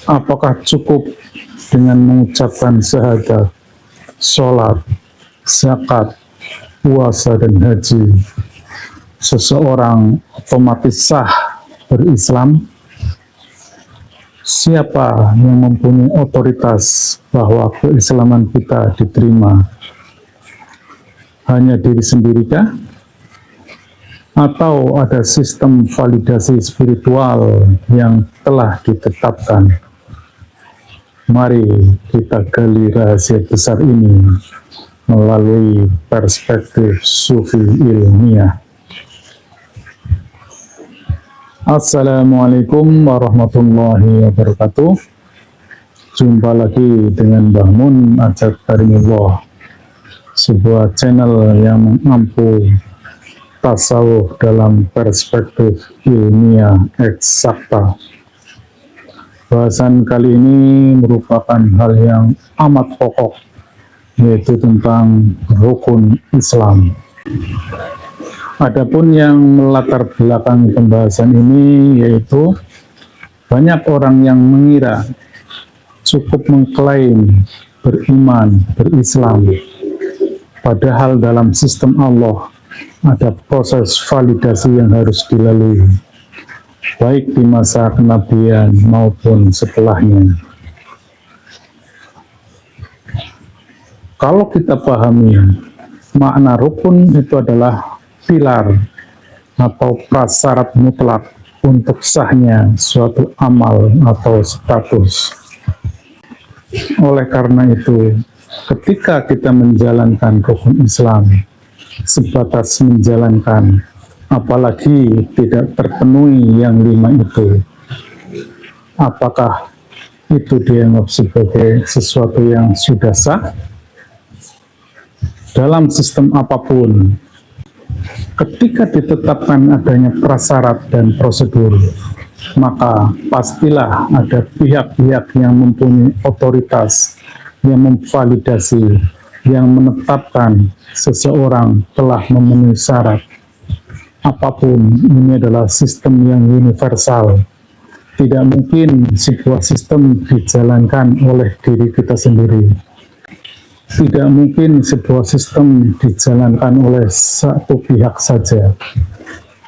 Apakah cukup dengan mengucapkan syahadat, sholat, zakat, puasa, dan haji, seseorang otomatis sah berislam? Siapa yang mempunyai otoritas bahwa keislaman kita diterima? Hanya diri sendirikah? Atau ada sistem validasi spiritual yang telah ditetapkan? Mari kita gali rahasia besar ini melalui perspektif sufi ilmiah. Assalamualaikum warahmatullahi wabarakatuh. Jumpa lagi dengan Mbah Mun Ajat Karimullah, sebuah channel yang mengampu tasawuf dalam perspektif ilmiah eksakta. Bahasan kali ini merupakan hal yang amat pokok, yaitu tentang rukun Islam. Adapun yang melatar belakang pembahasan ini yaitu banyak orang yang mengira cukup mengklaim beriman, berislam, padahal dalam sistem Allah ada proses validasi yang harus dilalui, baik di masa kenabian maupun setelahnya. Kalau kita pahami makna rukun itu adalah pilar atau prasyarat mutlak untuk sahnya suatu amal atau status. Oleh karena itu, ketika kita menjalankan rukun Islam, sebatas menjalankan, apalagi tidak terpenuhi yang 5 itu, apakah itu dianggap sebagai sesuatu yang sudah sah? Dalam sistem apapun, ketika ditetapkan adanya prasyarat dan prosedur, maka pastilah ada pihak-pihak yang mempunyai otoritas, yang memvalidasi, yang menetapkan seseorang telah memenuhi syarat. Apapun, ini adalah sistem yang universal. Tidak mungkin sebuah sistem dijalankan oleh diri kita sendiri. Tidak mungkin sebuah sistem dijalankan oleh satu pihak saja.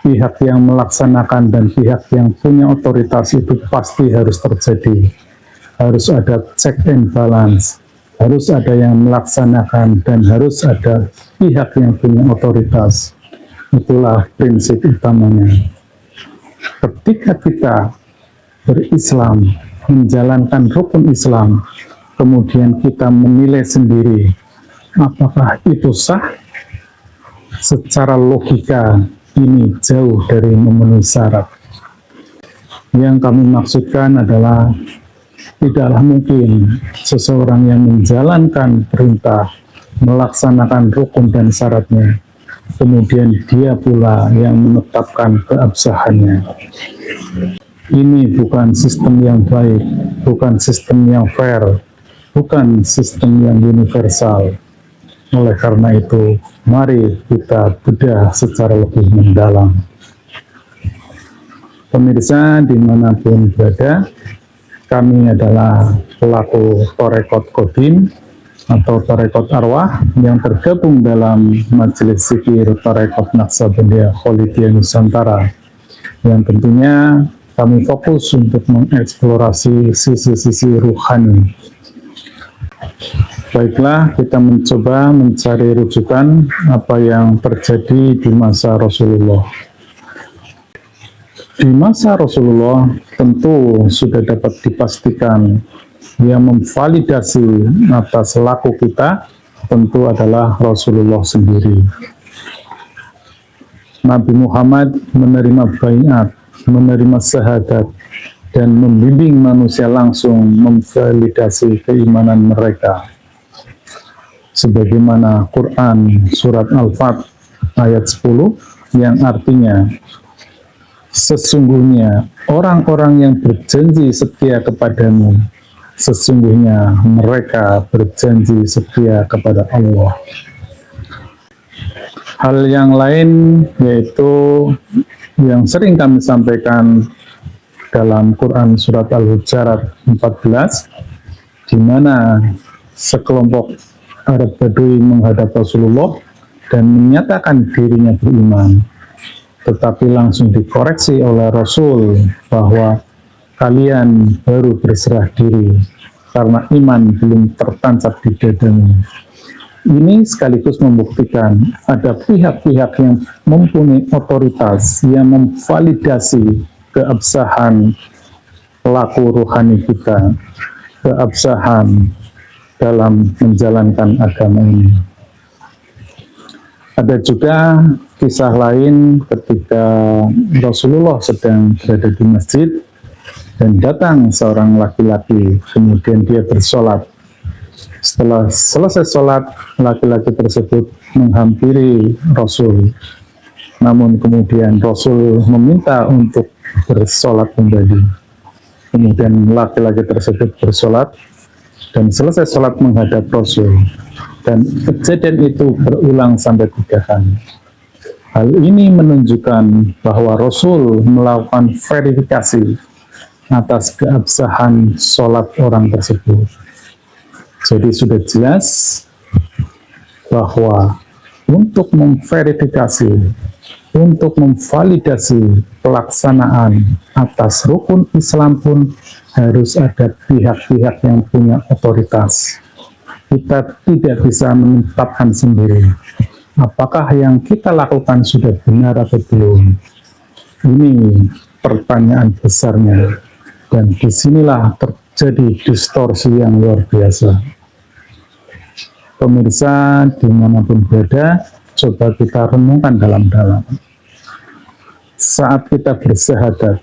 Pihak yang melaksanakan dan pihak yang punya otoritas itu pasti harus terjadi. Harus ada check and balance, harus ada yang melaksanakan, dan harus ada pihak yang punya otoritas. Itulah prinsip utamanya. Ketika kita berislam, menjalankan rukun Islam, kemudian kita menilai sendiri apakah itu sah, secara logika ini jauh dari memenuhi syarat. Yang kami maksudkan adalah tidaklah mungkin seseorang yang menjalankan perintah, melaksanakan rukun dan syaratnya, kemudian dia pula yang menetapkan keabsahannya. Ini bukan sistem yang baik, bukan sistem yang fair, bukan sistem yang universal. Oleh karena itu, mari kita bedah secara lebih mendalam. Pemirsa dimanapun berada, kami adalah pelaku Torekot Kodim atau Torekot Arwah yang tergabung dalam Majelis Zikir Torekot Naksabandia Kholidiyah Nusantara, yang tentunya kami fokus untuk mengeksplorasi sisi-sisi ruhani. Baiklah, kita mencoba mencari rujukan apa yang terjadi di masa Rasulullah. Di masa Rasulullah tentu sudah dapat dipastikan yang memvalidasi atas laku kita tentu adalah Rasulullah sendiri. Nabi Muhammad menerima baiat, menerima syahadat, dan membimbing manusia langsung memvalidasi keimanan mereka. Sebagaimana Quran Surat Al-Fat ayat 10 yang artinya, sesungguhnya orang-orang yang berjanji setia kepadamu, sesungguhnya mereka berjanji setia kepada Allah. Hal yang lain yaitu yang sering kami sampaikan dalam Quran surat Al-Hujurat 14, di mana sekelompok Arab Badui menghadap Rasulullah dan menyatakan dirinya beriman, tetapi langsung dikoreksi oleh Rasul bahwa kalian baru berserah diri karena iman belum tertancap di dadamu. Ini sekaligus membuktikan ada pihak-pihak yang mempunyai otoritas yang memvalidasi keabsahan pelaku rohani kita, keabsahan dalam menjalankan agama ini. Ada juga kisah lain ketika Rasulullah sedang berada di masjid dan datang seorang laki-laki, kemudian dia bersolat. Setelah selesai sholat, laki-laki tersebut menghampiri Rasul. Namun kemudian Rasul meminta untuk bersolat kembali. Kemudian laki-laki tersebut bersolat dan selesai sholat menghadap Rasul. Dan kejadian itu berulang sampai 3 kali. Hal ini menunjukkan bahwa Rasul melakukan verifikasi atas keabsahan sholat orang tersebut. Jadi sudah jelas bahwa untuk memverifikasi, untuk memvalidasi pelaksanaan atas rukun Islam pun harus ada pihak-pihak yang punya otoritas. Kita tidak bisa menetapkan sendiri apakah yang kita lakukan sudah benar atau belum. Ini pertanyaan besarnya, dan disinilah terjadi distorsi yang luar biasa. Pemirsa dimanapun berada, coba kita renungkan dalam-dalam. Saat kita bersyahadat,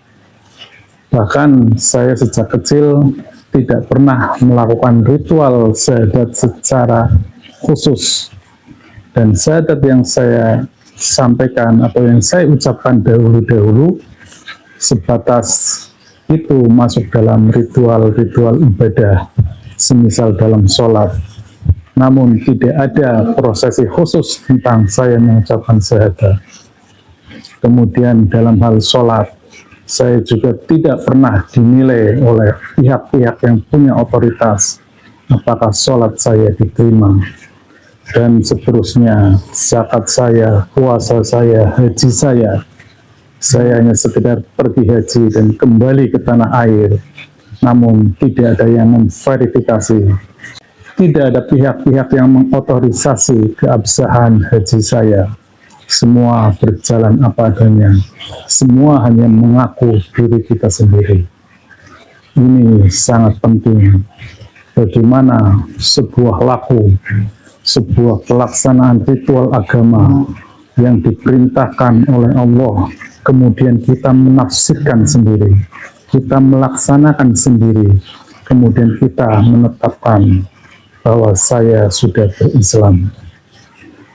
bahkan saya sejak kecil tidak pernah melakukan ritual syahadat secara khusus. Dan syahadat yang saya sampaikan atau yang saya ucapkan dahulu-dahulu sebatas itu masuk dalam ritual-ritual ibadah, semisal dalam sholat. Namun tidak ada prosesi khusus tentang saya mengucapkan syahadat. Kemudian dalam hal sholat, saya juga tidak pernah dinilai oleh pihak-pihak yang punya otoritas apakah sholat saya diterima. Dan seterusnya, zakat saya, puasa saya, haji saya hanya sekedar pergi haji dan kembali ke tanah air. Namun tidak ada yang memverifikasi. Tidak ada pihak-pihak yang mengotorisasi keabsahan haji saya. Semua berjalan apa adanya. Semua hanya mengaku diri kita sendiri. Ini sangat penting. Bagaimana sebuah laku, sebuah pelaksanaan ritual agama yang diperintahkan oleh Allah, kemudian kita menafsirkan sendiri, kita melaksanakan sendiri, kemudian kita menetapkan bahwa saya sudah berislam.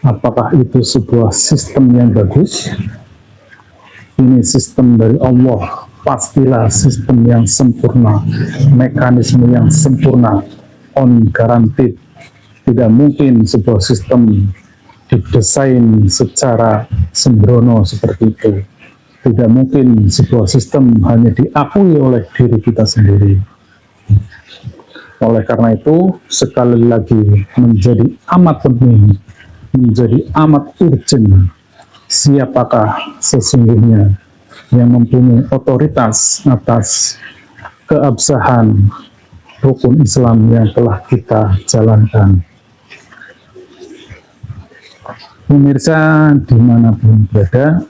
Apakah itu sebuah sistem yang bagus? Ini sistem dari Allah, pastilah sistem yang sempurna, mekanisme yang sempurna, on guaranteed. Tidak mungkin sebuah sistem didesain secara sembrono seperti itu. Tidak mungkin sebuah sistem hanya diakui oleh diri kita sendiri. Oleh karena itu, sekali lagi menjadi amat penting, menjadi amat urgent, siapakah sesungguhnya yang mempunyai otoritas atas keabsahan rukun Islam yang telah kita jalankan. Pemirsa dimanapun berada,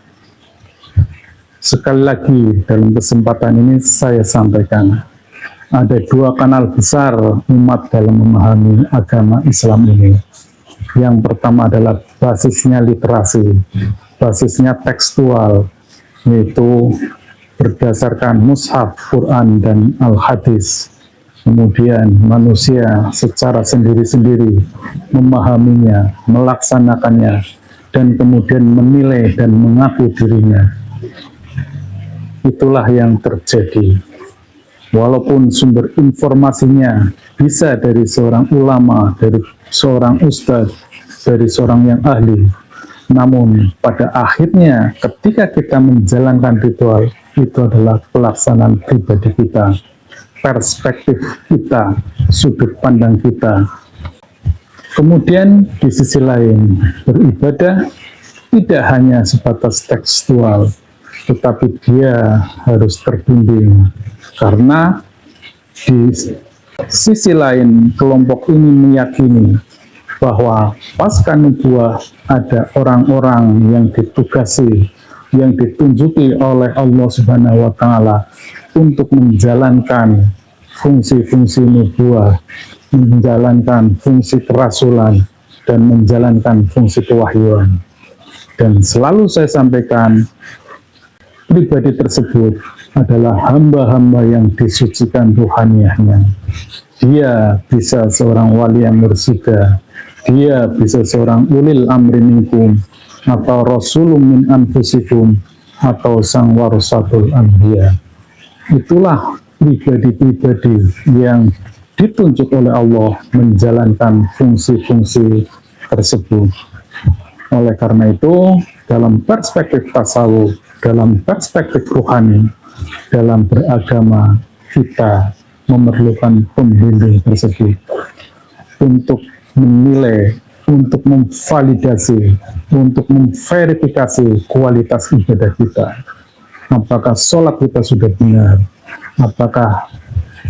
sekali lagi dalam kesempatan ini saya sampaikan, ada 2 kanal besar umat dalam memahami agama Islam ini. Yang pertama adalah basisnya literasi, basisnya tekstual, yaitu berdasarkan mushaf, Quran, dan Al-Hadis. Kemudian manusia secara sendiri-sendiri memahaminya, melaksanakannya, dan kemudian menilai dan mengaku dirinya. Itulah yang terjadi. Walaupun sumber informasinya bisa dari seorang ulama, dari seorang ustadz, dari seorang yang ahli, namun pada akhirnya ketika kita menjalankan ritual, itu adalah pelaksanaan pribadi kita, perspektif kita, sudut pandang kita. Kemudian di sisi lain, beribadah tidak hanya sebatas tekstual, tetapi dia harus terbimbing, karena di sisi lain kelompok ini meyakini bahwa pasca nubuah ada orang-orang yang ditugasi, yang ditunjuki oleh Allah Subhanahu wa Ta'ala untuk menjalankan fungsi-fungsi nubuah, menjalankan fungsi kerasulan, dan menjalankan fungsi kewahyuan. Dan selalu saya sampaikan, pribadi tersebut adalah hamba-hamba yang disucikan ruhaniahnya. Dia bisa seorang wali yang mursyida, dia bisa seorang ulil amri minkum, atau rasulun min anfusikum, atau sang warasatul anbiya. Itulah pribadi-pribadi yang ditunjuk oleh Allah menjalankan fungsi-fungsi tersebut. Oleh karena itu, dalam perspektif tasawuf, dalam perspektif rohani, dalam beragama, kita memerlukan pembimbing tersebut untuk menilai, untuk memvalidasi, untuk memverifikasi kualitas ibadah kita. Apakah sholat kita sudah benar, apakah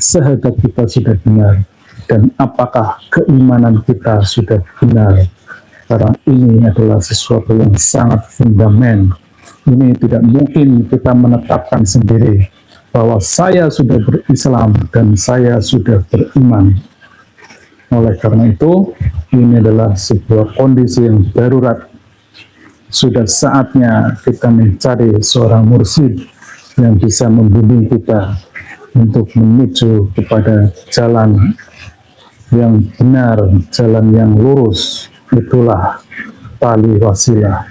syahadat kita sudah benar, dan apakah keimanan kita sudah benar. Karena ini adalah sesuatu yang sangat fundamental. Ini tidak mungkin kita menetapkan sendiri bahwa saya sudah berislam dan saya sudah beriman. Oleh karena itu, ini adalah sebuah kondisi yang darurat. Sudah saatnya kita mencari seorang mursyid yang bisa membimbing kita untuk menuju kepada jalan yang benar, jalan yang lurus. Itulah tali wasilah.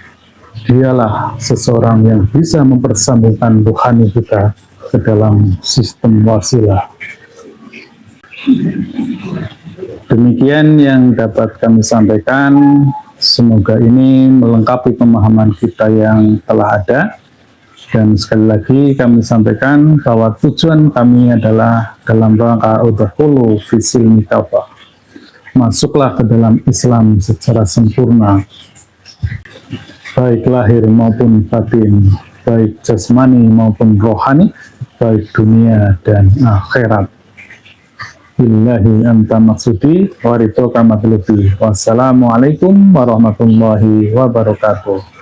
Dialah seseorang yang bisa mempersambungkan rohani kita ke dalam sistem wasilah. Demikian yang dapat kami sampaikan. Semoga ini melengkapi pemahaman kita yang telah ada. Dan sekali lagi kami sampaikan bahwa tujuan kami adalah dalam rangka udkhulu fisil mikafah. Masuklah ke dalam Islam secara sempurna, baik lahir maupun batin, baik jasmani maupun rohani, baik dunia dan akhirat. Billahi anta maksudi, waridhoka matlubi. Wassalamualaikum warahmatullahi wabarakatuh.